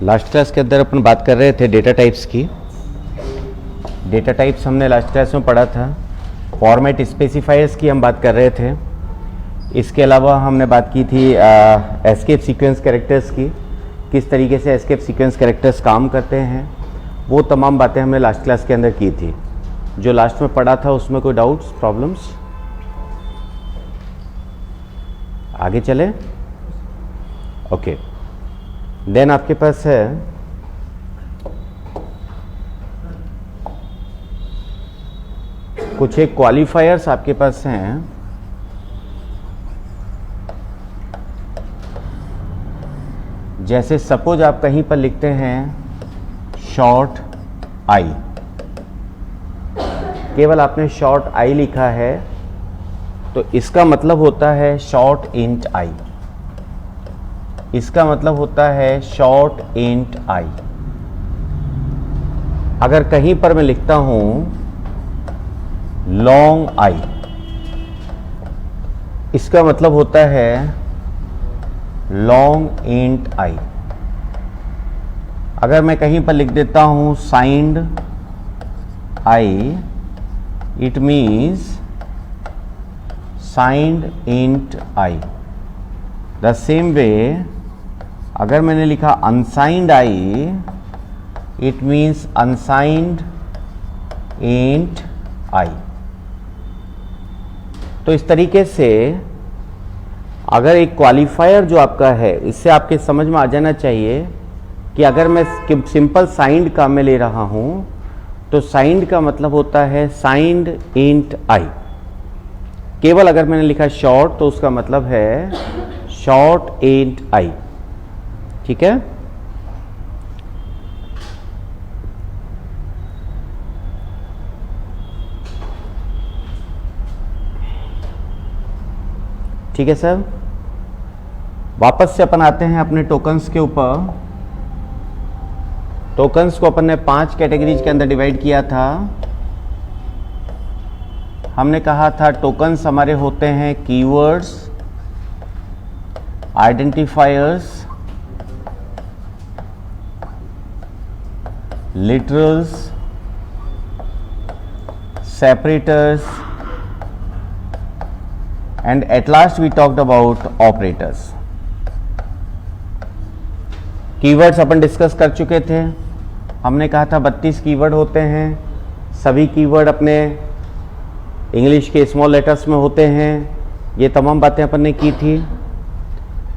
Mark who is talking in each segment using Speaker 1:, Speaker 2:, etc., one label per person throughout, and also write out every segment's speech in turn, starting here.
Speaker 1: Last class के अंदर अपन बात कर रहे थे डेटा टाइप्स की। डेटा टाइप्स हमने लास्ट क्लास में पढ़ा था। फॉर्मेट स्पेसिफायर्स की हम बात कर रहे थे। इसके अलावा हमने बात की थी एस्केप सीक्वेंस कैरेक्टर्स की, किस तरीके से एस्केप सीक्वेंस कैरेक्टर्स काम करते हैं, वो तमाम बातें हमने लास्ट क्लास के अंदर की थी। जो लास्ट में पढ़ा था उसमें कोई डाउट्स, प्रॉब्लम्स? आगे चले? ओके। देन आपके पास है कुछ एक क्वालिफायर्स आपके पास हैं। जैसे सपोज आप कहीं पर लिखते हैं शॉर्ट आई, केवल आपने शॉर्ट आई लिखा है तो इसका मतलब होता है शॉर्ट इंट आई। इसका मतलब होता है शॉर्ट इंट आई। अगर कहीं पर मैं लिखता हूं लॉन्ग आई, इसका मतलब होता है लॉन्ग इंट आई। अगर मैं कहीं पर लिख देता हूं signed I, it means signed int I. The same way अगर मैंने लिखा unsigned I, it means unsigned int I. तो इस तरीके से अगर एक क्वालिफायर जो आपका है, इससे आपके समझ में आ जाना चाहिए कि अगर मैं सिंपल साइंड का मैं ले रहा हूं तो साइंड का मतलब होता है साइंड इंट आई। केवल अगर मैंने लिखा शॉर्ट तो उसका मतलब है शॉर्ट इंट आई। ठीक है? ठीक है सर। वापस से अपन आते हैं अपने टोकन्स के ऊपर। टोकन्स को अपन ने 5 कैटेगरीज के अंदर डिवाइड किया था। हमने कहा था टोकन्स हमारे होते हैं keywords, identifiers, literals, separators and at last we talked about operators. Keywords upon discuss कर चुके थे। हमने कहा था 32 कीवर्ड होते हैं। सभी कीवर्ड अपने इंग्लिश के स्मॉल लेटर्स में होते हैं। ये तमाम बातें अपन ने की थी।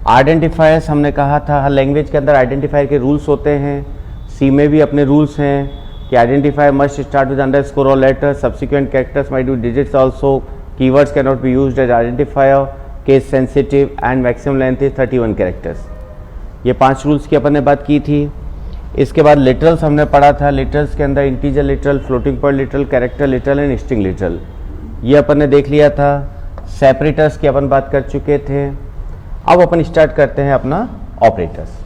Speaker 1: आइडेंटिफायर्स हमने कहा था हर लैंग्वेज के अंदर आइडेंटिफायर के रूल्स होते हैं। सी में भी अपने रूल्स हैं कि identifier must start with underscore और letter, subsequent characters might be digits also, keywords cannot be used as identifier, case sensitive and maximum length is 31 characters। ये 5 रूल्स की अपन ने बात की थी। इसके बाद लिटरल्स हमने पढ़ा था। लिटरल्स के अंदर integer literal, floating point literal, character literal and string literal, ये अपन ने देख लिया था। सेपरेटर्स की अपन बात कर चुके थे। अब अपन स्टार्ट करते हैं अपना ऑपरेटर्स।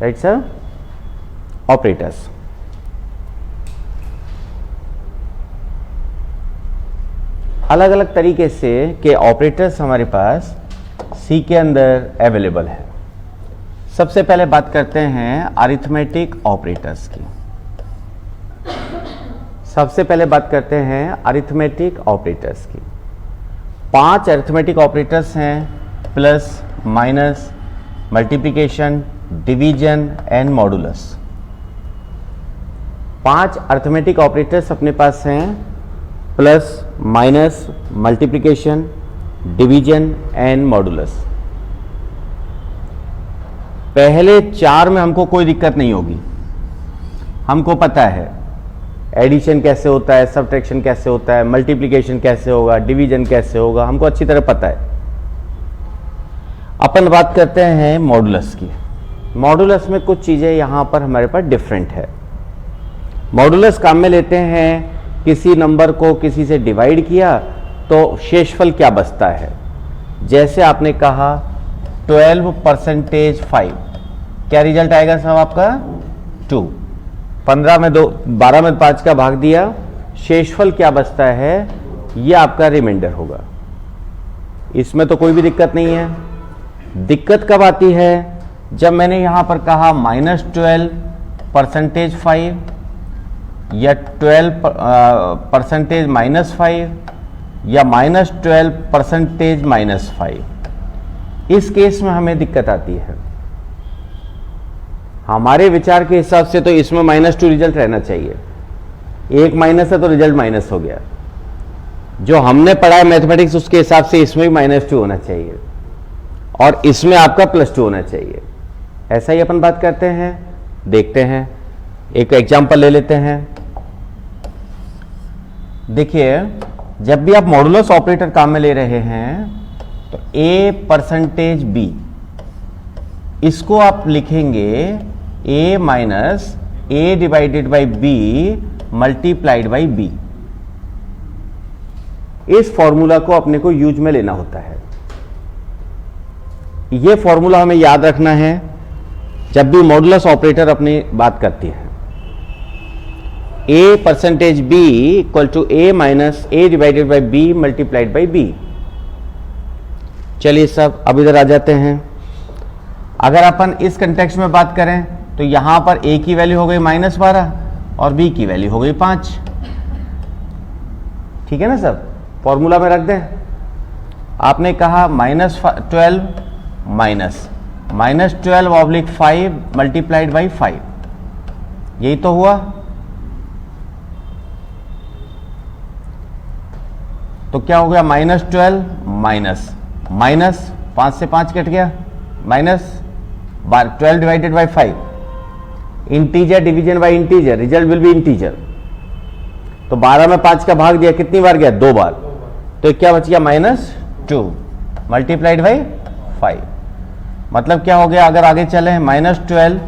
Speaker 1: Right sir? ऑपरेटर्स अलग अलग तरीके से के ऑपरेटर्स हमारे पास सी के अंदर अवेलेबल है। सबसे पहले बात करते हैं अरिथमेटिक ऑपरेटर्स की। सबसे पहले बात करते हैं अरिथमेटिक ऑपरेटर्स की। 5 अरिथमेटिक ऑपरेटर्स हैं, plus, minus, multiplication, division and modulus. 5 arithmetic operators अपने पास हैं, plus, minus, multiplication, division and modulus. पहले 4 में हमको कोई दिक्कत नहीं होगी। हमको पता है एडिशन कैसे होता है, सब्ट्रैक्शन कैसे होता है, मल्टीप्लिकेशन कैसे होगा, डिवीजन कैसे होगा, हमको अच्छी तरह पता है। अपन बात करते हैं मॉडुलस की। मॉडुलस में कुछ चीजें यहां पर हमारे पास डिफरेंट है। मॉडुलस काम में लेते हैं किसी नंबर को किसी से डिवाइड किया तो शेषफल क्या बचता है। जैसे आपने कहा 12% 5, क्या रिजल्ट आएगा साहब आपका? 2। 15 में 2, 12 में 5 का भाग दिया, शेषफल क्या बचता है, ये आपका रिमाइंडर होगा। इसमें तो कोई भी दिक्कत नहीं है। दिक्कत कब आती है? जब मैंने यहां पर कहा -12 परसेंटेज 5 या 12 परसेंटेज -5 या -12 परसेंटेज -5, इस केस में हमें दिक्कत आती है। हमारे विचार के हिसाब से तो इसमें -2 रिजल्ट रहना चाहिए, एक माइनस है तो रिजल्ट माइनस हो गया। जो हमने पढ़ा है मैथमेटिक्स उसके हिसाब से इसमें भी -2 होना चाहिए और इसमें आपका +2 होना चाहिए। ऐसा ही अपन बात करते हैं। देखते हैं, एक एग्जांपल ले लेते हैं। देखिए, जब भी आप मॉडुलस ऑपरेटर काम में ले रहे हैं तो a परसेंटेज b, इसको आप लिखेंगे a minus a divided by b multiplied by b। इस फॉर्मूला को अपने को यूज में लेना होता है। यह फॉर्मूला हमें याद रखना है जब भी मॉडुलस ऑपरेटर अपनी बात करती है। a percentage b equal to a minus a divided by b multiplied by b। चलिए सब अब इधर आ जाते हैं। अगर अपन इस कंटेक्स्ट में बात करें तो यहां पर a की वैल्यू हो गई -12 और b की वैल्यू हो गई 5। ठीक है ना सब, फॉर्मूला में रख दें। आपने कहा -12 -12/5 मल्टीप्लाइड बाई 5, यही तो हुआ। तो क्या हो गया, -12 माइनस 5 से 5 कट गया, -12 divided by 5, integer division by integer, result will be integer. तो 12 में 5 का भाग दिया, कितनी बार गया, 2 बार। तो क्या बच गया, -2 मल्टीप्लाइड बाई 5। मतलब क्या हो गया, अगर आगे चले -12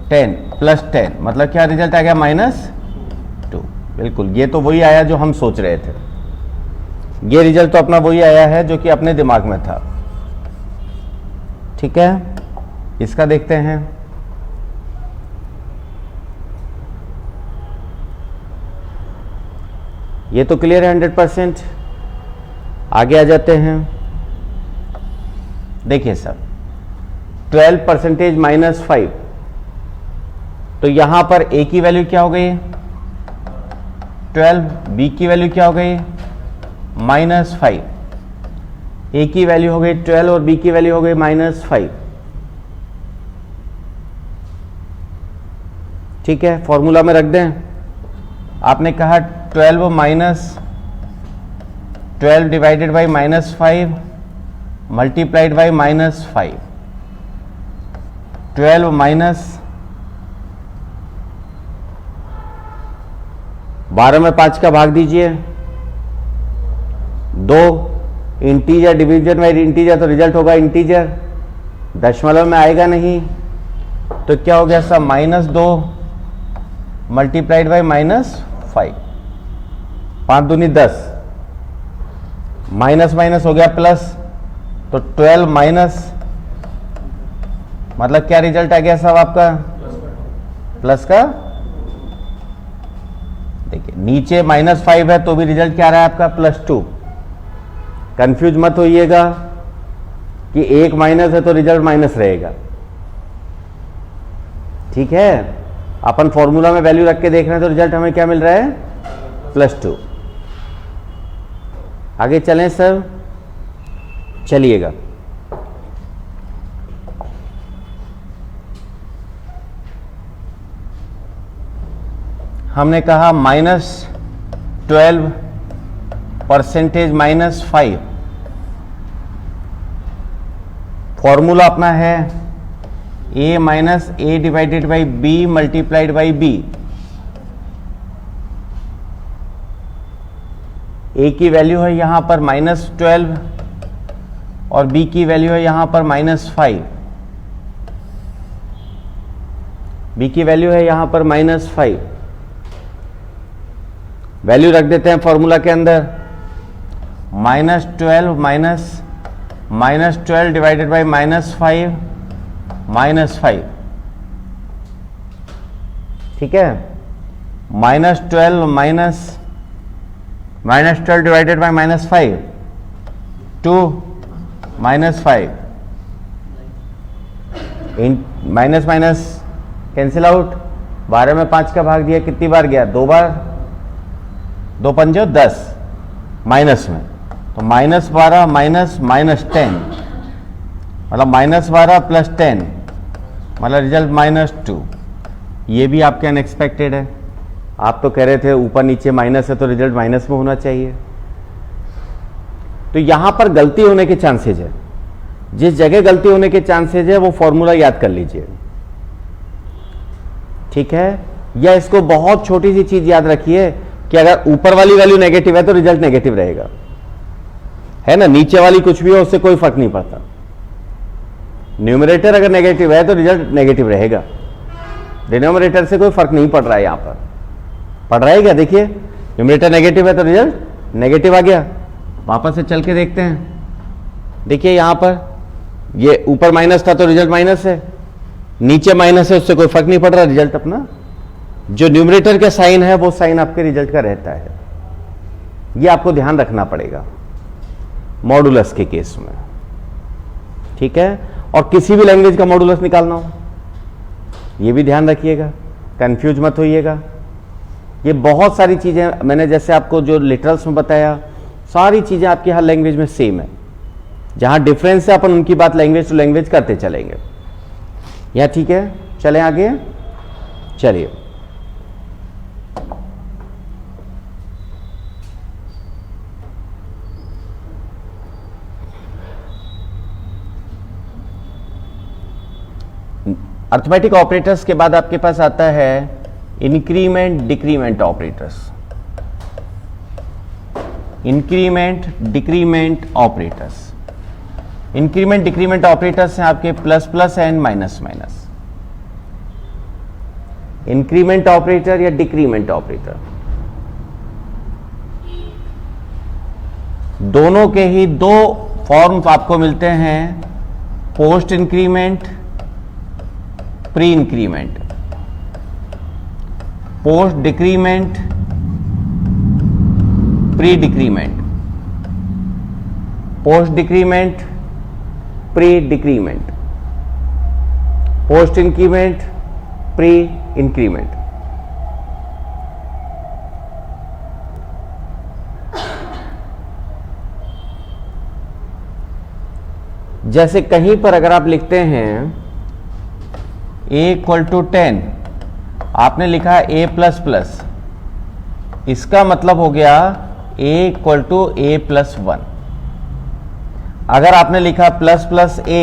Speaker 1: 10 प्लस 10, मतलब क्या रिजल्ट आ गया, -2। बिल्कुल, ये तो वही आया जो हम सोच रहे थे। ये रिजल्ट तो अपना वही आया है जो कि अपने दिमाग में था। ठीक है, इसका देखते हैं। ये तो क्लियर है 100%। आगे आ जाते हैं। देखिए सर, 12 परसेंटेज -5, तो यहां पर a की वैल्यू क्या हो गई, 12, b की वैल्यू क्या हो गई, -5। a की वैल्यू हो गई 12 और b की वैल्यू हो गई -5। ठीक है, फॉर्मूला में रख दें। आपने कहा 12 डिवाइडेड बाई -5 मल्टीप्लाइड बाई -5, 12 12 में 5 का भाग दीजिए, 2, इंटीजर डिवीजन बाई इंटीजर, तो रिजल्ट होगा इंटीजर, दशमलव में आएगा नहीं। तो क्या हो गया सब, -2 मल्टीप्लाइड बाई -5, 5 दूनी 10, माइनस माइनस हो गया प्लस, तो 12 माइनस, मतलब क्या रिजल्ट आ गया सब आपका, प्लस का। देखिए नीचे -5 है तो भी रिजल्ट क्या रहा है आपका, +2। कंफ्यूज मत होइएगा कि एक माइनस है तो रिजल्ट माइनस रहेगा। ठीक है, अपन फॉर्मूला में वैल्यू रख के देख रहे हैं तो रिजल्ट हमें क्या मिल रहा है, +2। आगे चलें सर, चलिएगा। हमने कहा -12 परसेंटेज -5, फॉर्मूला अपना है a minus a divided by b multiplied by b। a की वैल्यू है यहां पर -12 और b की वैल्यू है यहां पर -5। b की वैल्यू है यहां पर -5, वैल्यू रख देते हैं फॉर्मूला के अंदर, -12 डिवाइडेड बाई -5 -5। ठीक है, -12 divided by -5, 2 -5, minus minus cancel out, 12 में 5 का भाग दिया, कितनी बार गया? 2 बार, 2 पंजो 10, माइनस में तो -12 माइनस -10 मतलब -12 प्लस 10 मतलब रिजल्ट -2। ये भी आपके अनएक्सपेक्टेड है। आप तो कह रहे थे ऊपर नीचे माइनस है तो रिजल्ट माइनस में होना चाहिए। तो यहां पर गलती होने के चांसेज है। जिस जगह गलती होने के चांसेज है वो फॉर्मूला याद कर लीजिए, ठीक है? या इसको बहुत छोटी सी चीज याद रखिए कि अगर ऊपर वाली वैल्यू नेगेटिव है तो रिजल्ट नेगेटिव रहेगा, है ना? नीचे वाली कुछ भी हो उससे कोई फर्क नहीं पड़ता। न्यूमरेटर अगर नेगेटिव है तो रिजल्ट नेगेटिव रहेगा, डिनोमिनेटर से कोई फर्क नहीं पड़ रहा है। यहां पर पड़ रहा है क्या? देखिए, न्यूमरेटर नेगेटिव है तो रिजल्ट नेगेटिव आ गया। वापस से चल के देखते हैं। देखिए यहां पर ये ऊपर माइनस था तो रिजल्ट माइनस है, नीचे माइनस है उससे कोई फर्क नहीं पड़ रहा, रिजल्ट अपना जो न्यूमरेटर का साइन है वो साइन आपके रिजल्ट का रहता है। ये आपको ध्यान रखना पड़ेगा मॉडुलस के केस में, ठीक है? और किसी भी लैंग्वेज का मॉडुलस निकालना हो ये भी ध्यान रखिएगा, कंफ्यूज मत होइएगा। ये बहुत सारी चीजें मैंने जैसे आपको जो लिटरल्स में बताया, सारी चीजें आपकी हर लैंग्वेज में सेम है। जहां डिफरेंस है अपन उनकी बात लैंग्वेज टू लैंग्वेज करते चलेंगे। यह ठीक है? चलें आगे। चलिए, अर्थमेटिक ऑपरेटर्स के बाद आपके पास आता है increment decrement operators. Increment decrement operators, increment decrement operators हैं आपके plus plus and minus minus. Increment operator या डिक्रीमेंट ऑपरेटर दोनों के ही दो फॉर्म्स आपको मिलते हैं, post increment, pre increment. Post decrement, pre decrement. Post decrement, pre decrement. Post increment, pre increment. जैसे कहीं पर अगर आप लिखते हैं a = 10, आपने लिखा a ++, इसका मतलब हो गया a = a+1। अगर आपने लिखा ++a,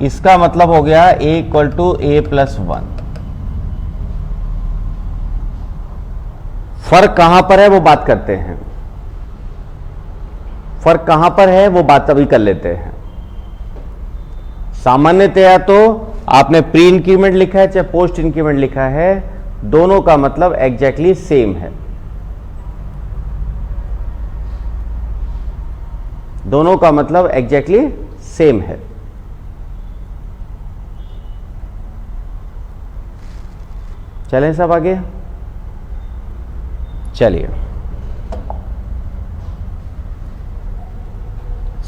Speaker 1: इसका मतलब हो गया a = a+1। फर्क कहां पर है वो बात करते हैं। फर्क कहां पर है वो बात अभी कर लेते हैं। सामान्यतया तो आपने प्री इंक्रीमेंट लिखा है चाहे पोस्ट इंक्रीमेंट लिखा है, दोनों का मतलब एग्जैक्टली सेम है। दोनों का मतलब एग्जैक्टली सेम है। चलें सब आगे। चलिए,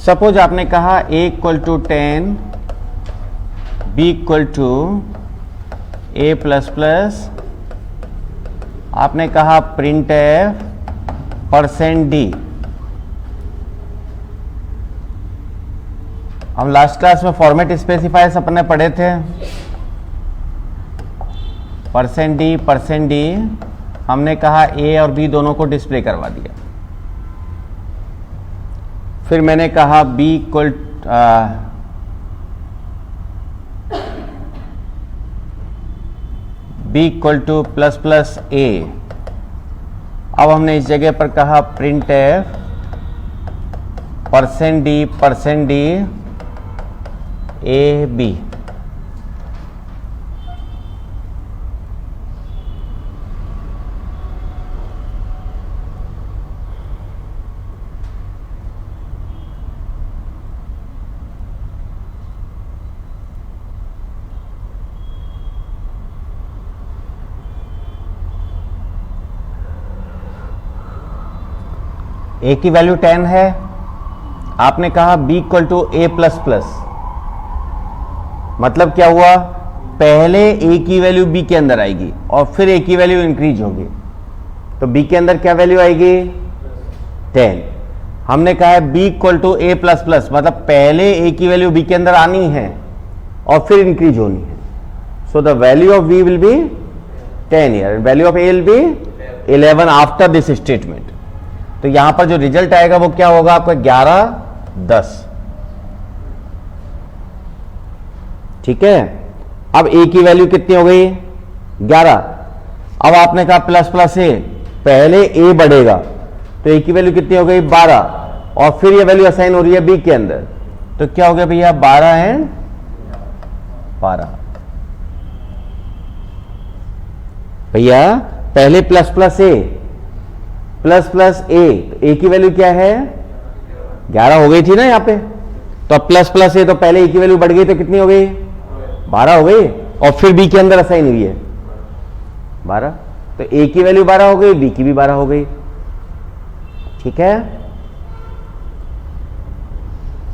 Speaker 1: सपोज आपने कहा a = 10, b = a++, आपने कहा प्रिंट एफ %d। हम लास्ट क्लास में फॉर्मेट स्पेसिफायर्स अपने पढ़े थे, %d हमने कहा a और b दोनों को डिस्प्ले करवा दिया। फिर मैंने कहा b = ++a। अब हमने इस जगह पर कहा print F %d a b। a की वैल्यू 10 है, आपने कहा b = a++, मतलब क्या हुआ, पहले a की वैल्यू b के अंदर आएगी और फिर a की वैल्यू इंक्रीज होगी, तो b के अंदर क्या वैल्यू आएगी 10। हमने कहा है b equal to a plus plus, मतलब पहले a की वैल्यू b के अंदर आनी है और फिर इंक्रीज होनी है। So the value of b will be 10 year, value of a will be 11 after this statement. तो यहां पर जो रिजल्ट आएगा वो क्या होगा आपका 11 10। ठीक है, अब a की वैल्यू कितनी हो गई 11। अब आपने कहा प्लस प्लस a, पहले a बढ़ेगा तो a की वैल्यू कितनी हो गई 12 और फिर ये वैल्यू असाइन हो रही है b के अंदर, तो क्या हो गया भैया 12 है 12। भैया पहले plus plus a plus plus a, तो a की वैल्यू क्या है 11 हो गई थी ना यहाँ पे, तो अब प्लस प्लस a, तो पहले a की वैल्यू बढ़ गई तो कितनी हो गई 12 हो गई और फिर b के अंदर असाइन हुई है 12, तो a की वैल्यू 12 हो गई, b की भी 12 हो गई। ठीक है,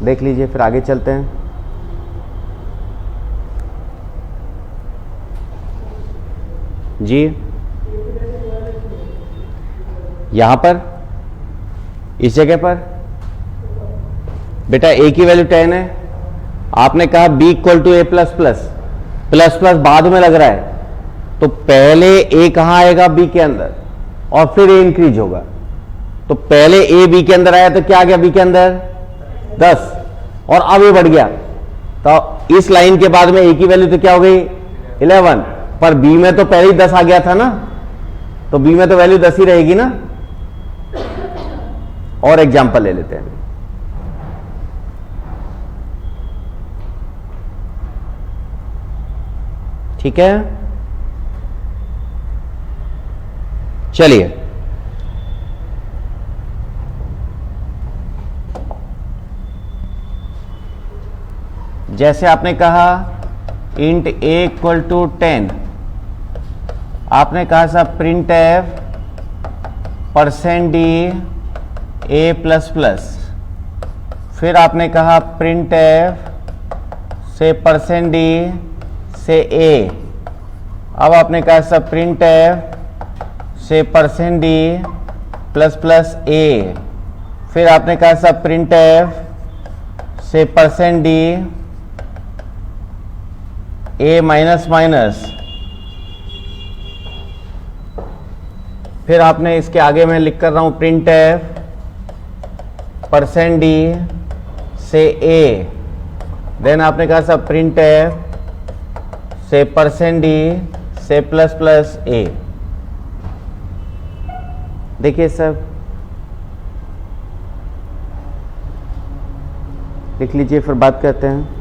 Speaker 1: देख लीजिए, फिर आगे चलते हैं। जी यहां पर इस जगह पर बेटा a की वैल्यू 10 है, आपने कहा b equal to a plus plus, plus plus बाद में लग रहा है, तो पहले a कहां आएगा b के अंदर और फिर a इंक्रीज होगा, तो पहले a b के अंदर आया तो क्या आ गया b के अंदर 10 और अब a बढ़ गया, तो इस लाइन के बाद में a की वैल्यू तो क्या हो गई 11, पर b में तो पहले ही 10 आ गया था ना, तो b में तो वैल्यू 10 ही रहेगी ना। और एग्जांपल ले लेते हैं। ठीक है, चलिए जैसे आपने कहा इंट a इक्वल टू 10, आपने कहा साहब print F %d a plus plus, फिर आपने कहा प्रिंट एफ से %d से a, अब आपने कहा सब प्रिंट एफ से %d प्लस प्लस a, फिर आपने कहा सब प्रिंट एफ से %d a माइनस माइनस, फिर आपने इसके आगे मैं लिख कर रहा हूं प्रिंट एफ %d से a, देन आपने कहा सब प्रिंट एफ से %d से प्लस प्लस a। देखिए सब लिख लीजिए, फिर बात करते हैं।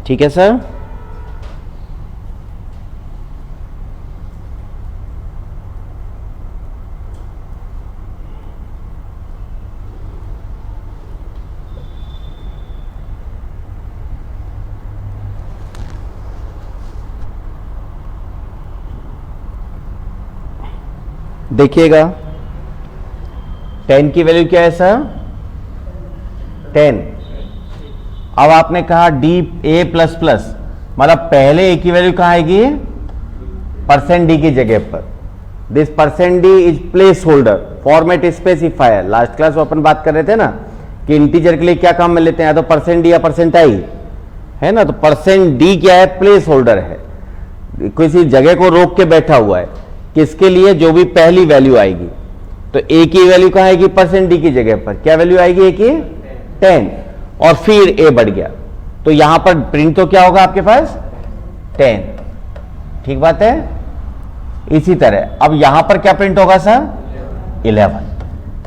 Speaker 1: ठीक है सर, देखिएगा 10 की वैल्यू क्या है सर 10। अब आपने कहा डी ए प्लस प्लस, मतलब पहले ए की वैल्यू कहां आएगी %d की जगह पर। This %d is place holder format specifier. Last class में अपन बात कर रहे थे ना कि इंटीजर के लिए क्या काम में लेते हैं, या तो %d या %i है ना, तो %d क्या है प्लेस होल्डर है, किसी जगह को रोक के बैठा हुआ है, किसके लिए जो भी पहली वैल्यू आएगी। तो a की वैल्यू कहां आएगी %d की जगह पर, क्या वैल्यू आएगी a की 10, और फिर a बढ़ गया, तो यहां पर प्रिंट तो क्या होगा आपके पास 10। ठीक बात है, इसी तरह अब यहां पर क्या प्रिंट होगा सर? 11,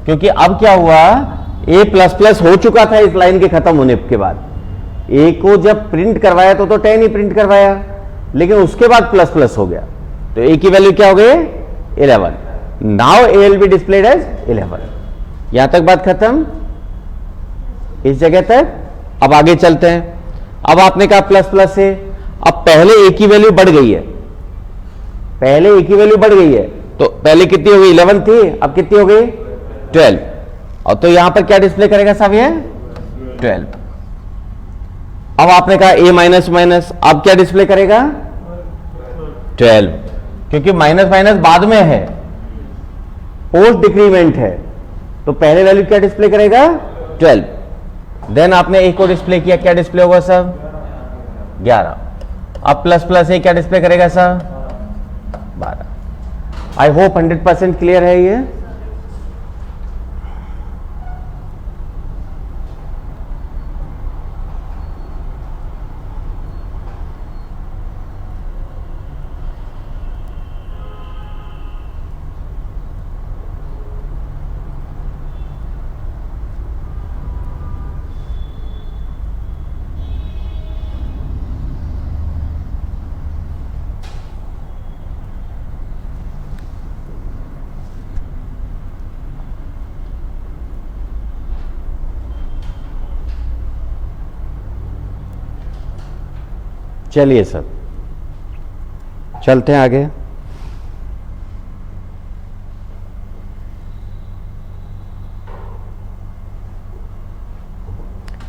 Speaker 1: क्योंकि अब क्या हुआ, ए प्लस प्लस हो चुका था इस लाइन के खत्म होने के बाद। ए को जब प्रिंट करवाया तो 10 ही प्रिंट करवाया, लेकिन उसके बाद प्लस प्लस हो गया, तो ए की वैल्यू क्या हो गई? 11। Now A will be displayed as 11। यहां तक बात खत्म, इस जगह तक। अब आगे चलते हैं। अब आपने कहा प्लस प्लस से, अब पहले ए की वैल्यू बढ़ गई है, पहले ए की वैल्यू बढ़ गई है, तो पहले कितनी हो गई? 11 थी, अब कितनी हो गई? 12। और तो यहां पर क्या डिस्प्ले करेगा साहब? ये 12। अब आपने कहा ए माइनस माइनस, अब क्या डिस्प्ले करेगा? 12, क्योंकि माइनस माइनस बाद में है, पोस्ट डिक्रीमेंट है, तो पहले वैल्यू क्या डिस्प्ले करेगा? 12। देन आपने ए को डिस्प्ले किया, क्या डिस्प्ले होगा सर? 11। अब प्लस प्लस ए क्या डिस्प्ले करेगा सर? 12। आई होप 100% क्लियर है ये। चलिए सर, चलते हैं आगे।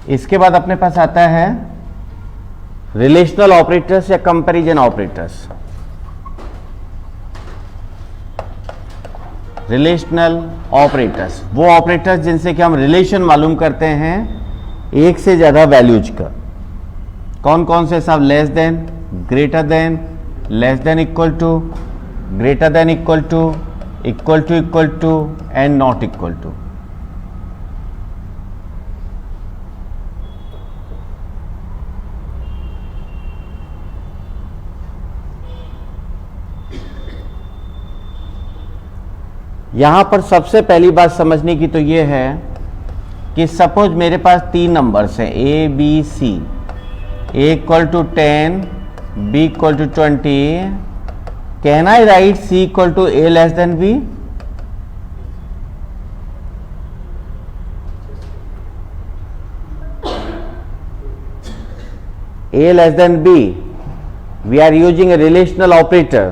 Speaker 1: इसके बाद अपने पास आता है रिलेशनल ऑपरेटर्स या कंपैरिजन ऑपरेटर्स। रिलेशनल ऑपरेटर्स वो ऑपरेटर्स जिनसे कि हम रिलेशन मालूम करते हैं एक से ज्यादा वैल्यूज का। कौन कौन से साहब? Less than, greater than, less than equal to, greater than equal to and not equal to. यहां पर सबसे पहली बात समझने की तो यह है कि सपोज मेरे पास 3 नंबर्स हैं A B C, A equal to 10, B equal to 20. Can I write C equal to A less than B? A less than B. We are using a relational operator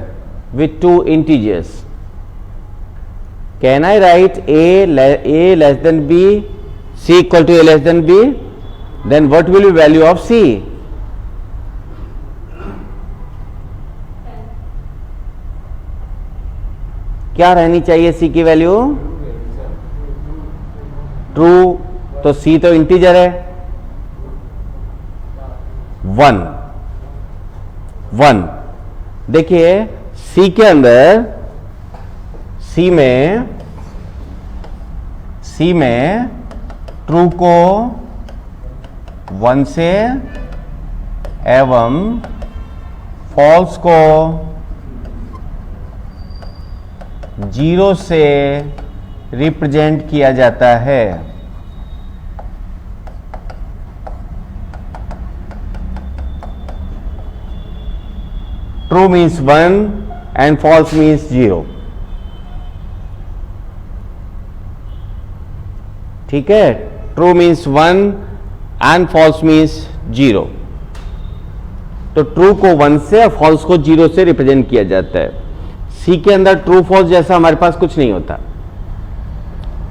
Speaker 1: with 2 integers. Can I write A less than B, C equal to A less than B? Then what will be value of C? क्या रहनी चाहिए सी की value? True, तो सी तो integer है, 1। देखिए सी के अंदर, सी में ट्रू को 1 से एवं फॉल्स को 0 से रिप्रेजेंट किया जाता है। True means 1 and false means 0। ठीक है, true means 1 and false means 0। तो ट्रू को 1 से और फॉल्स को 0 से रिप्रेजेंट किया जाता है। सी के अंदर ट्रू फॉल्स जैसा हमारे पास कुछ नहीं होता।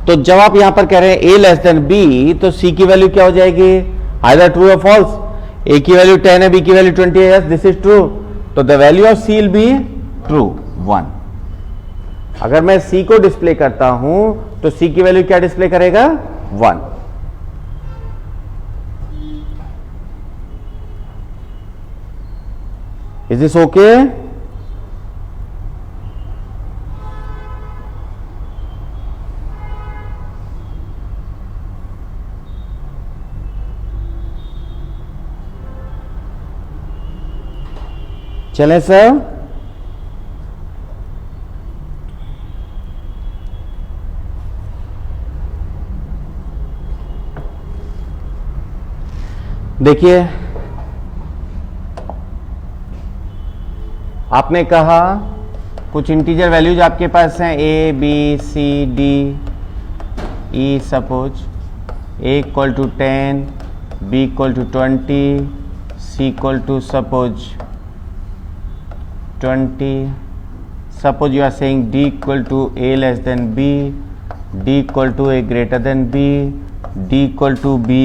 Speaker 1: तो जब आप यहां पर कह रहे हैं ए लेस देन बी, तो सी की वैल्यू क्या हो जाएगी? आइदर ट्रू और फॉल्स। ए की वैल्यू 10 है, बी की वैल्यू 20 है, यस दिस इज ट्रू, तो the value of C will be true 1। अगर मैं सी को डिस्प्ले करता हूं तो सी की वैल्यू क्या डिस्प्ले करेगा? 1। Is this okay? चलें सर, देखिए आपने कहा कुछ इंटीजर वैल्यूज आपके पास हैं A B C D E, suppose A equal to 10, B equal to 20, C equal to suppose 20. Suppose you are saying d equal to a less than b, d equal to a greater than b, d equal to b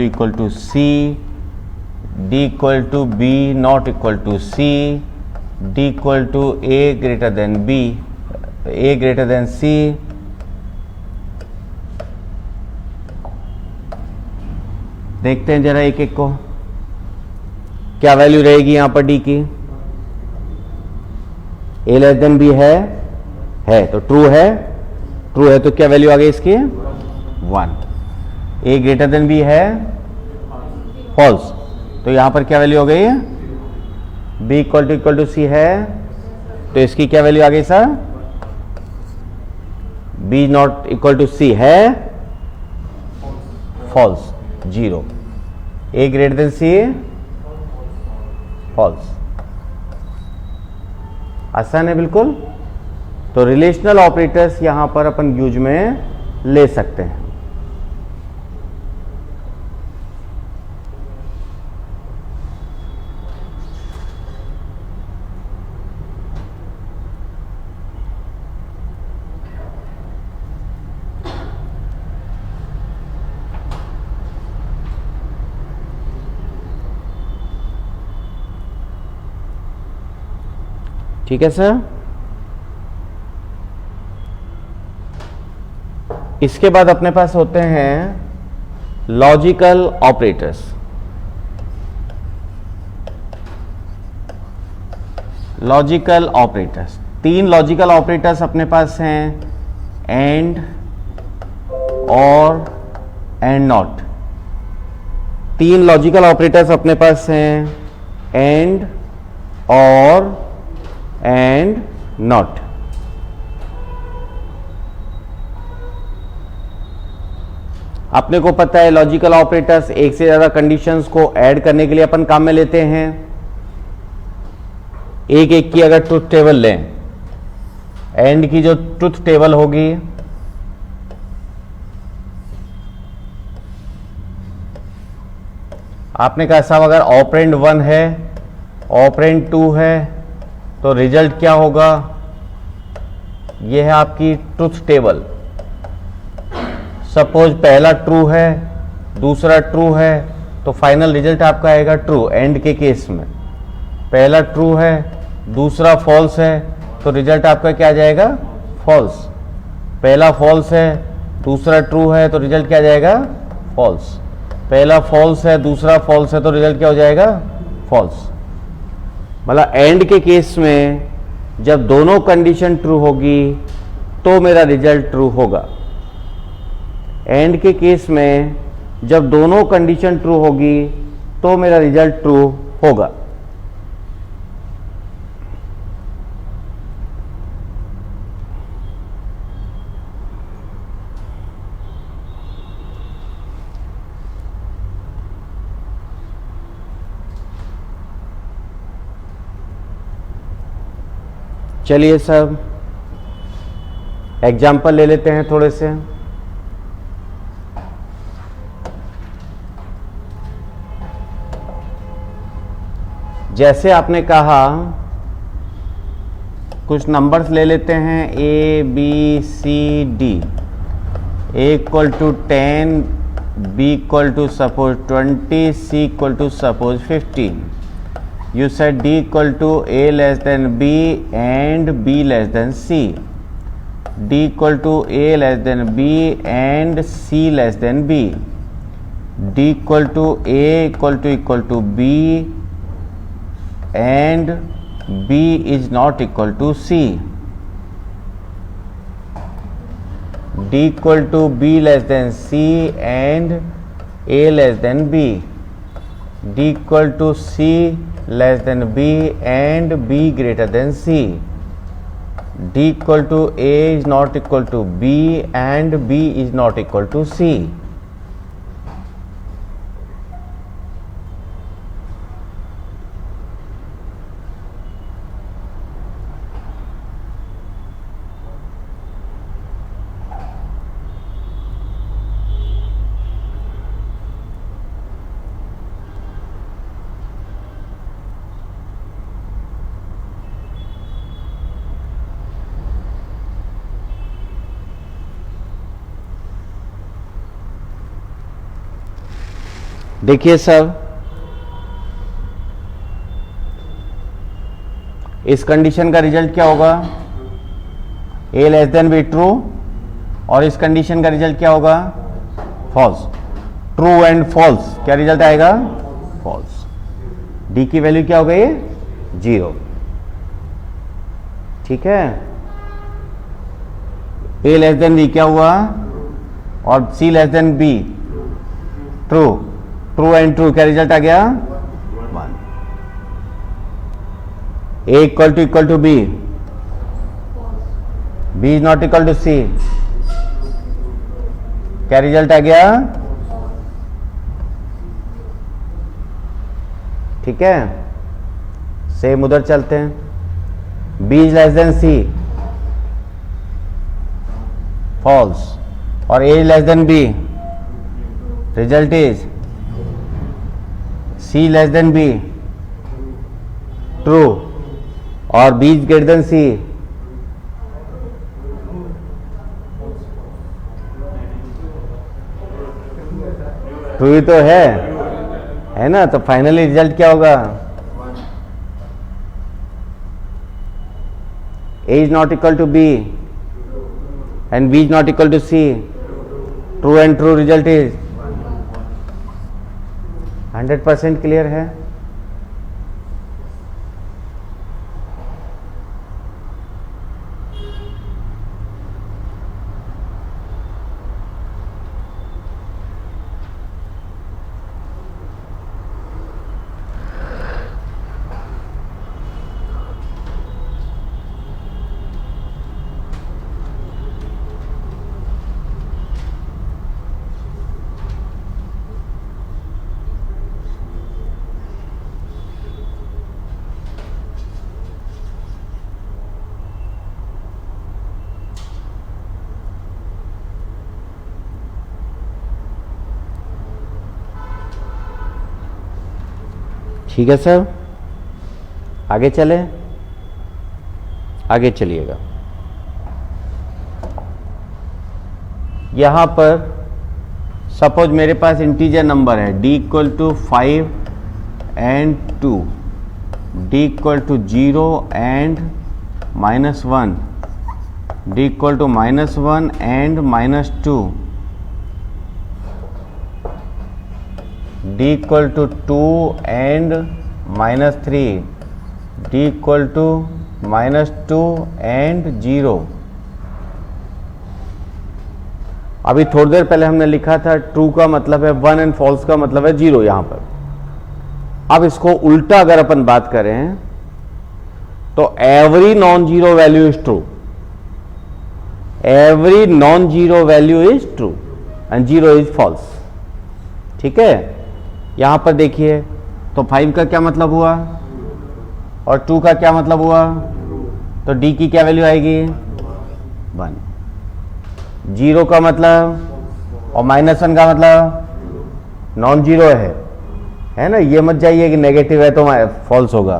Speaker 1: equal to c, d equal to b not equal to c, d equal to a greater than b, a greater than c. देखते हैं जरा एक एक को, क्या value रहेगी यहां पर d की. ए लेस देन बी है तो ट्रू है तो क्या वैल्यू आ गई इसकी 1. ए ग्रेटर देन बी है फॉल्स, तो यहां पर क्या वैल्यू हो गई. बी इक्वल टू सी है तो इसकी क्या वैल्यू आ गई sir. B not equal to C है false 0. A greater than C false. आसान है बिल्कुल. तो रिलेशनल ऑपरेटर्स यहां पर अपन यूज में ले सकते हैं. ठीक है सर. इसके बाद अपने पास होते हैं logical operators. Logical operators 3 logical operators अपने पास हैं. एंड, और, एंड नॉट. 3 लॉजिकल ऑपरेटर्स अपने पास हैं. एंड, और, एंड नॉट. अपने को पता है लॉजिकल ऑपरेटर्स एक से ज्यादा कंडीशंस को ऐड करने के लिए अपन काम में लेते हैं. एक एक की अगर ट्रुथ टेबल लें, एंड की जो ट्रुथ टेबल होगी आपने कहा साहब अगर ऑपरेंड 1 है, ऑपरेंड 2 है तो रिजल्ट क्या होगा. यह है आपकी ट्रुथ टेबल. सपोज पहला ट्रू है, दूसरा ट्रू है तो फाइनल रिजल्ट आपका आएगा ट्रू. एंड के केस में पहला ट्रू है, दूसरा फॉल्स है तो रिजल्ट आपका क्या आ जाएगा फॉल्स. पहला फॉल्स है, दूसरा ट्रू है तो रिजल्ट क्या आ जाएगा फॉल्स. पहला फॉल्स है, दूसरा फॉल्स है तो रिजल्ट क्या हो जाएगा फॉल्स. मतलब एंड के केस में जब दोनों कंडीशन ट्रू होगी तो मेरा रिजल्ट ट्रू होगा. एंड के केस में जब दोनों कंडीशन ट्रू होगी तो मेरा रिजल्ट ट्रू होगा. चलिए सर एग्जाम्पल ले लेते हैं थोड़े से. जैसे आपने कहा कुछ नंबर्स ले लेते हैं A B C D. A equal to 10, B equal to suppose 20, C equal to suppose 15. You said D equal to A less than B and B less than C. D equal to A less than B and C less than B. D equal to A equal to B and B is not equal to C. D equal to B less than C and A less than B. D equal to C less than B and B greater than C. D equal to A is not equal to B and B is not equal to C. देखिए सब, इस condition का result क्या होगा, ए less than B true, और इस condition का result क्या होगा, फॉल्स। ट्रू एंड फॉल्स, क्या रिजल्ट आएगा, फॉल्स। डी की वैल्यू क्या हो गई, 0। ठीक है, ए लेस देन बी क्या हुआ, और C less than B true, true and true, क्या रिजल्ट आ गया, 1। A equal to B, B is not equal to C, क्या रिजल्ट आ गया, ठीक है। सेम उधर चलते हैं, B is less than C, false, और A is less than B, result is C less than B, true, और B is greater than C, true ही तो है ना। तो फाइनली रिजल्ट क्या होगा, A is not equal to B and B is not equal to C, true and true, result is 100% clear है। ठीक है सर, आगे चले, आगे चलिएगा। यहां पर सपोज मेरे पास इंटीजर नंबर है d equal to 5 and 2, d equal to 0 and -1, d equal to -1 and -2, d equal to 2 and -3, d equal to -2 and 0। अभी थोड़ी देर पहले हमने लिखा था ट्रू का मतलब है 1 एंड फॉल्स का मतलब है 0 यहां पर। अब इसको उल्टा अगर अपन बात करें तो every non zero value is true, every non zero value is true and 0 is false. ठीक है, यहां पर देखिए तो 5 का क्या मतलब हुआ और 2 का क्या मतलब हुआ, तो d की क्या वैल्यू आएगी 1, 0 का मतलब और -1 का मतलब नॉन जीरो है ना। ये मत जाइए कि नेगेटिव है तो फॉल्स होगा,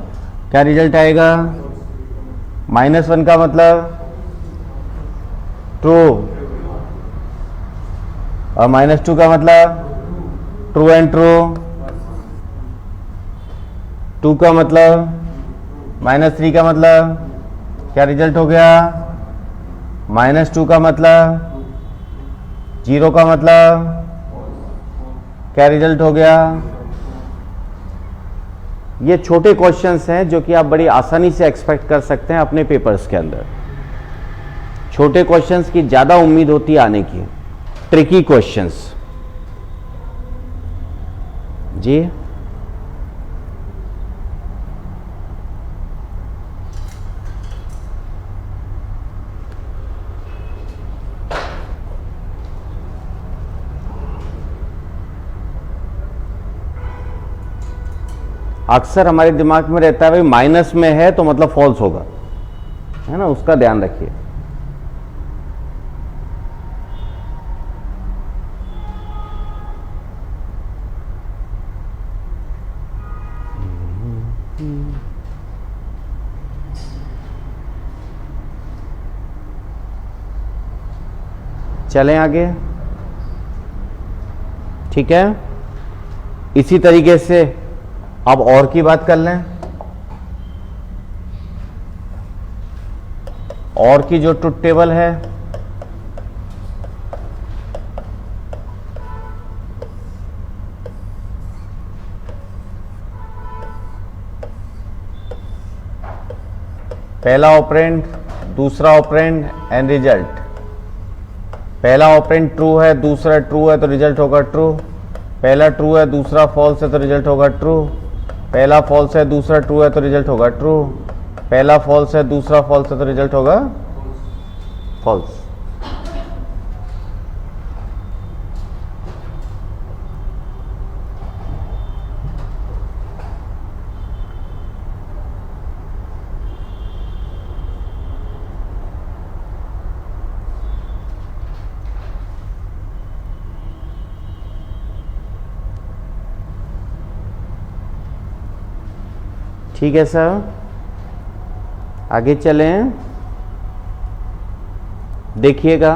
Speaker 1: क्या रिजल्ट आएगा, -1 का मतलब ट्रू और -2 का मतलब ट्रू एंड ट्रू, 2 का मतलब -3 का मतलब क्या रिजल्ट हो गया, -2 का मतलब 0 का मतलब क्या रिजल्ट हो गया। ये छोटे क्वेश्चंस हैं जो कि आप बड़ी आसानी से एक्सपेक्ट कर सकते हैं अपने पेपर्स के अंदर। छोटे क्वेश्चंस की ज्यादा उम्मीद होती है आने की, ट्रिकी क्वेश्चंस जी। अक्सर हमारे दिमाग में रहता है भाई माइनस में है तो मतलब फॉल्स होगा, है ना, उसका ध्यान रखिए। चलें आगे, ठीक है। इसी तरीके से अब और की बात कर लें। और की जो ट्रुथ टेबल है, पहला ऑपरेंड, दूसरा ऑपरेंड एंड रिजल्ट। पहला ऑपरेंड ट्रू है, दूसरा ट्रू है तो रिजल्ट होगा ट्रू। पहला ट्रू है, दूसरा फॉल्स है तो रिजल्ट होगा ट्रू। पहला फॉल्स है, दूसरा ट्रू है तो रिजल्ट होगा ट्रू। पहला फॉल्स है, दूसरा फॉल्स है तो रिजल्ट होगा फॉल्स। ठीक है सर, आगे चलें। देखिएगा,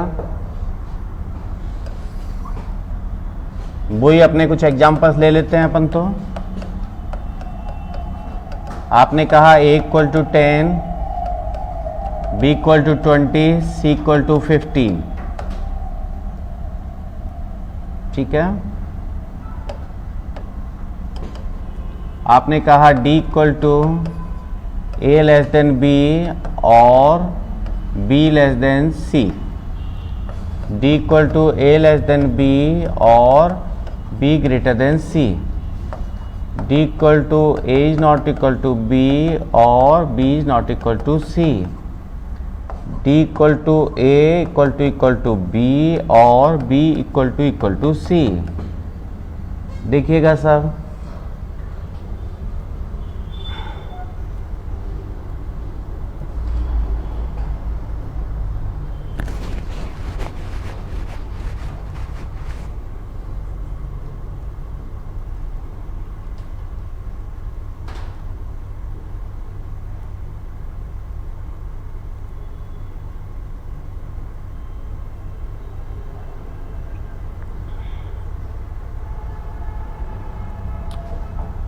Speaker 1: वही अपने कुछ एग्जांपल्स ले लेते हैं अपन। तो आपने कहा a equal to 10, b equal to 20, c equal to 15। ठीक है। आपने कहा d equal to a less than b और b less than c। d equal to a less than b और b greater than c। d equal to a is not equal to b और b is not equal to c। d equal to a equal to b और b equal to c। देखिएगा सर,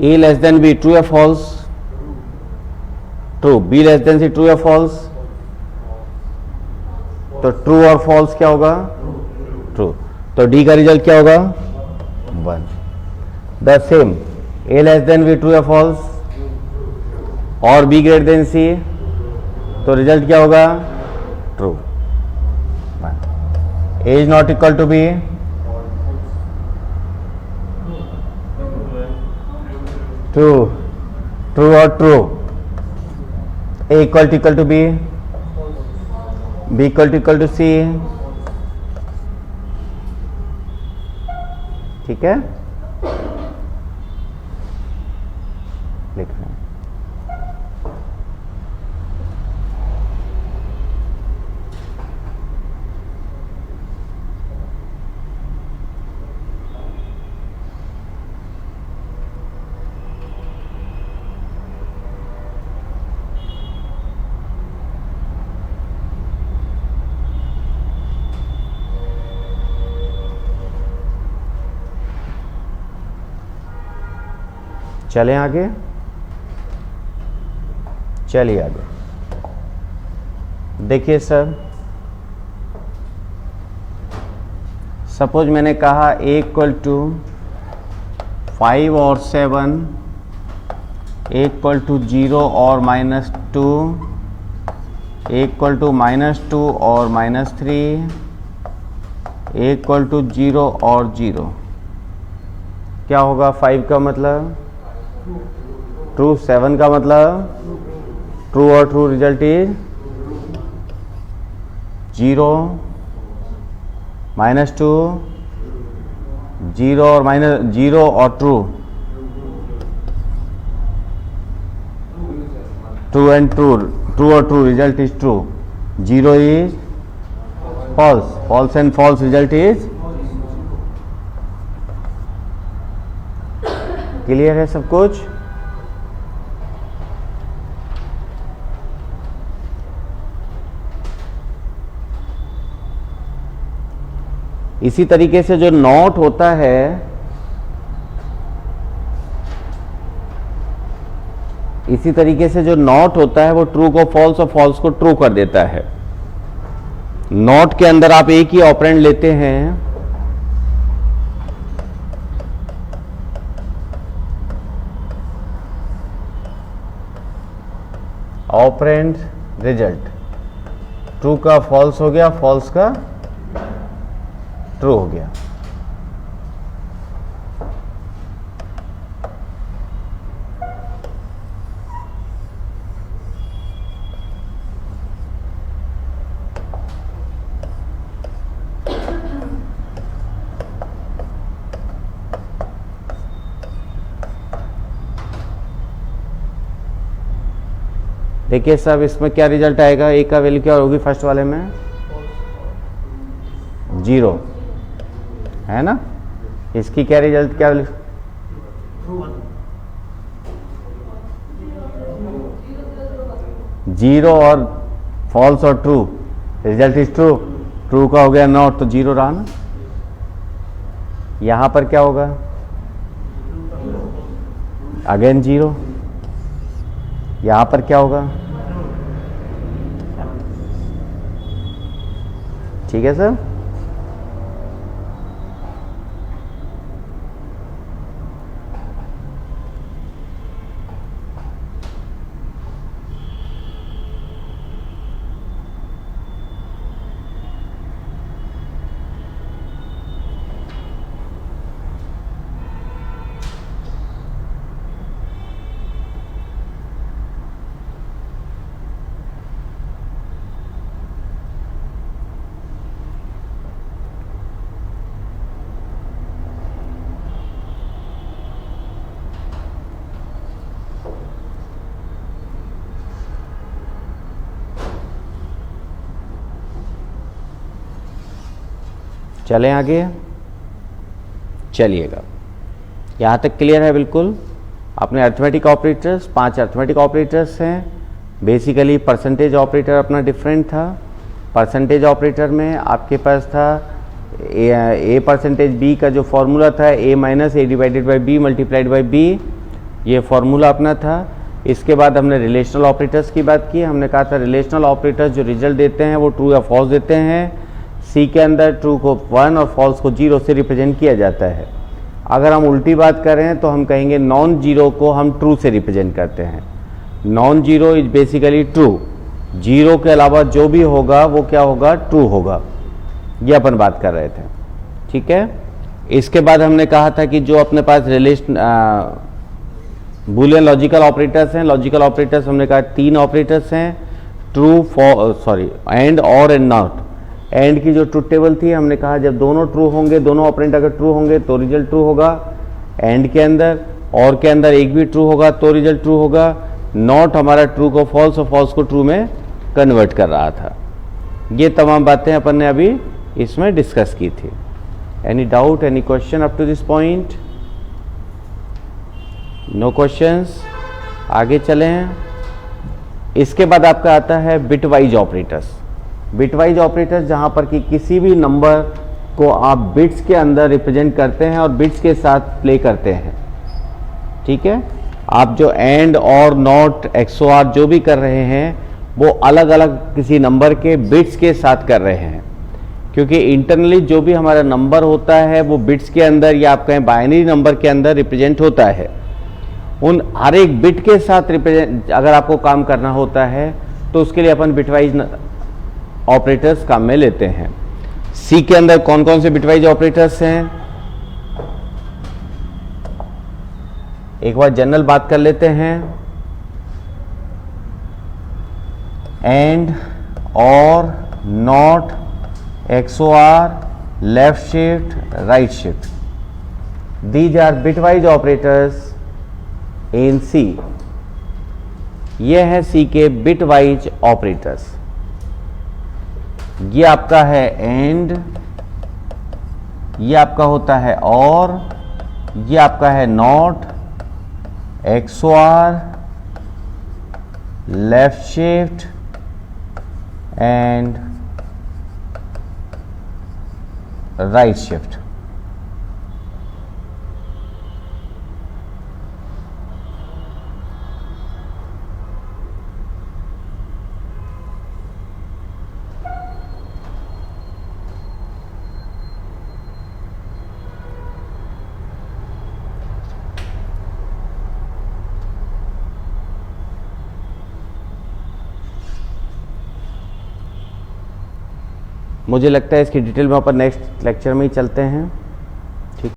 Speaker 1: a less than b true या false? True. b less than c true या false? तो true और false क्या होगा? True. तो d का रिजल्ट क्या होगा? 1। The same a less than b true या फॉल्स और b ग्रेटर देन c, तो रिजल्ट क्या होगा? True. a is not equal to b, true. True और true. a equal to b, b equal to c। ठीक है, लिख रहे हैं। चलें आगे, चलिए आगे। देखिए सर, सपोज मैंने कहा a इक्वल टू 5 और 7, a इक्वल टू 0 और -2, a इक्वल टू -2 और -3, a इक्वल टू 0 और 0। क्या होगा? 5 का मतलब ट्रू, 7 का मतलब ट्रू और ट्रू, रिजल्ट इज 0, -2, 0 और -0 और true, true and true, true और true, result is true. 0 is false, false and false, result is. Clear है सब कुछ? इसी तरीके से जो नॉट होता है इसी तरीके से जो नॉट होता है वो ट्रू को फॉल्स और फॉल्स को ट्रू कर देता है। नॉट के अंदर आप एक ही ऑपरेंड लेते हैं, ऑपरेंड रिजल्ट, ट्रू का फॉल्स हो गया, फॉल्स का ट्रू हो गया। देखिए सब इसमें क्या रिजल्ट आएगा, ए का वैल्यू क्या होगी फर्स्ट वाले में 0 है ना। इसकी क्या रिजल्ट क्या वैल्यू, जीरो और फॉल्स और true, result is true, true का हो गया नॉट तो 0 रहा ना। यहां पर क्या होगा, अगेन 0, यहां पर क्या होगा, ठीक है सर। चलें आगे, चलिएगा यहाँ तक क्लियर है बिल्कुल। अपने अर्थमेटिक ऑपरेटर्स 5 अर्थमेटिक ऑपरेटर्स हैं। बेसिकली परसेंटेज ऑपरेटर अपना डिफरेंट था। परसेंटेज ऑपरेटर में आपके पास था ए परसेंटेज बी का जो फॉर्मूला था A minus A divided by B multiplied by B, ये फॉर्मूला अपना था। इसके बाद हमने रिलेशनल ऑपरेटर्स की बात की। हमने कहा था रिलेशनल ऑपरेटर्स जो रिजल्ट देते हैं वो ट्रू या फॉल्स देते हैं। सी के अंदर ट्रू को 1 और फॉल्स को 0 से रिप्रेजेंट किया जाता है। अगर हम उल्टी बात करें तो हम कहेंगे नॉन जीरो को हम ट्रू से रिप्रेजेंट करते हैं। Non zero is basically true, zero के अलावा जो भी होगा वो क्या होगा, ट्रू होगा। ये अपन बात कर रहे थे, ठीक है। इसके बाद हमने कहा था कि जो अपने पास बूलियन लॉजिकल ऑपरेटर्स हैं, लॉजिकल ऑपरेटर्स हमने कहा 3 ऑपरेटर्स हैं, ट्रू एंड और एंड नॉट। एंड की जो ट्रूथ टेबल थी हमने कहा जब दोनों ट्रू होंगे, दोनों ऑपरेंड अगर ट्रू होंगे तो रिजल्ट ट्रू होगा। एंड के अंदर और के अंदर एक भी ट्रू होगा तो रिजल्ट ट्रू होगा। नॉट हमारा ट्रू को फॉल्स और फॉल्स को ट्रू में कन्वर्ट कर रहा था। ये तमाम बातें अपन ने अभी इसमें डिस्कस की थी। Any doubt, any question up to this point? No questions, आगे चलें। इसके बाद आपका आता है बिटवाइज ऑपरेटर्स। बिटवाइज ऑपरेटर्स जहां पर कि किसी भी नंबर को आप बिट्स के अंदर रिप्रेजेंट करते हैं और बिट्स के साथ प्ले करते हैं, ठीक है। आप जो एंड और नॉट एक्सओआर जो भी कर रहे हैं वो अलग अलग किसी नंबर के बिट्स के साथ कर रहे हैं, क्योंकि इंटरनली जो भी हमारा नंबर होता है वो बिट्स के अंदर या आप कहें बाइनरी नंबर के अंदर रिप्रेजेंट होता है। उन हर एक बिट के साथ रिप्रेजेंट अगर आपको काम करना होता है तो उसके लिए अपन बिटवाइज ऑपरेटर्स काम में लेते हैं। सी के अंदर कौन कौन से बिटवाइज ऑपरेटर्स हैं, एक बार जनरल बात कर लेते हैं। And, or, not, XOR, left shift, right shift, these are bitwise operators in C. ये है सी के बिटवाइज ऑपरेटर्स। ये आपका है एंड, ये आपका होता है और, ये आपका है not, XOR, left shift and right shift. मुझे लगता है इसकी डिटेल में अपन नेक्स्ट लेक्चर में ही चलते हैं।